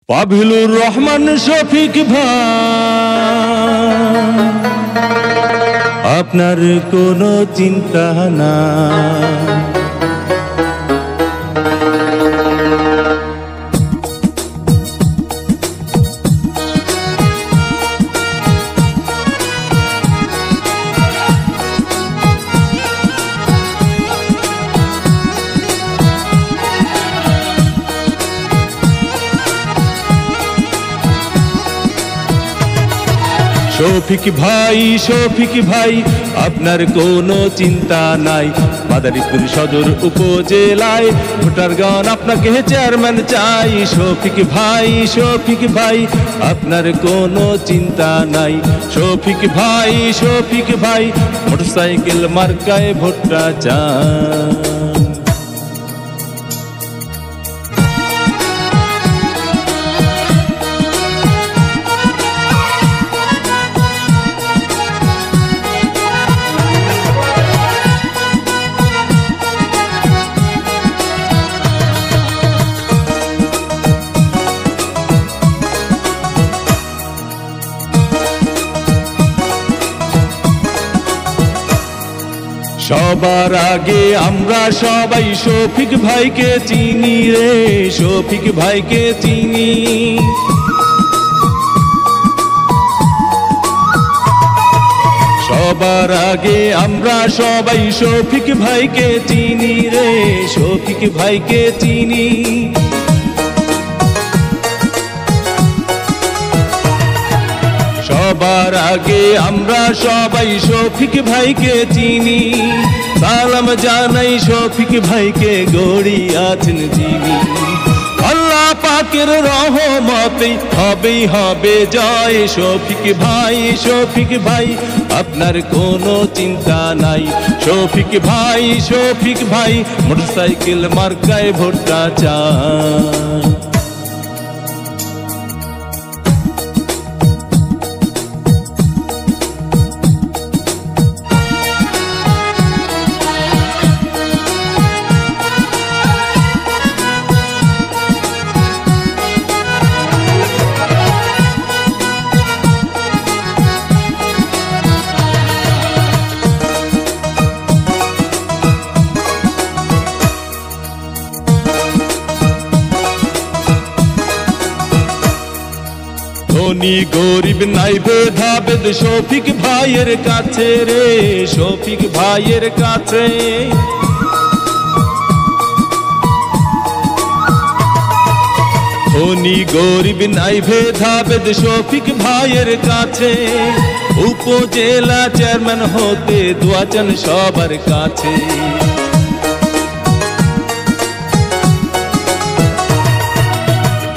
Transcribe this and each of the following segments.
পাভিলুর রহমান শফিক ভাই, আপনার কোনো চিন্তা না। শফিক ভাই আপনার কোনো চিন্তা নাই। মাদারীপুর সদর উপজেলায় ভোটারগণ আপনাকে চেয়ারম্যান চাই। শফিক ভাই আপনার কোনো চিন্তা নাই। শফিক ভাই মোটরসাইকেল মার্কায় ভোটটা চান। সবার আগে আমরা সবাই শফিক ভাইকে চিনি রে, শফিক ভাইকে চিনি। সবার আগে আমরা সবাই শফিক ভাইকে চিনি রে, শফিক ভাইকে চিনি। সবার আগে আমরা সবাই শফিক ভাইকে চিনি। সালাম জানাই শফিক ভাইকে, গড়ি আছেন যিনি। আল্লাহ পাকের রহমতে হবে জয়। শফিক ভাই আপনার কোনো চিন্তা নাই। শফিক ভাই মোটরসাইকেল মার্কায় ভোটটা চান। ধনী গরিব নাই ভেদাভেদ শফিক ভাইয়ের কাছে রে, শফিক ভাইয়ের কাছে। ধনী গরিব নাই ভেদাভেদ শফিক ভাইয়ের কাছে। উপজেলা চেয়ারম্যান হতে দোয়া চান সবার কাছে।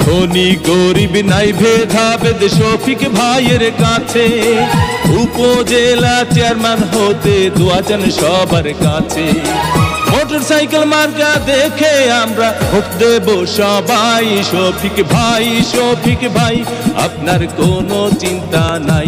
ধনী গরিব নাই ভেদাভেদ শফিক ভাইয়ের কাছে। উপজেলা চেয়ারম্যান হতে দোয়া চান সবার কাছে। মোটরসাইকেল মার্কা দেখে আমরা ভোট দেব সবাই। শফিক ভাই আপনার কোনো চিন্তা নাই।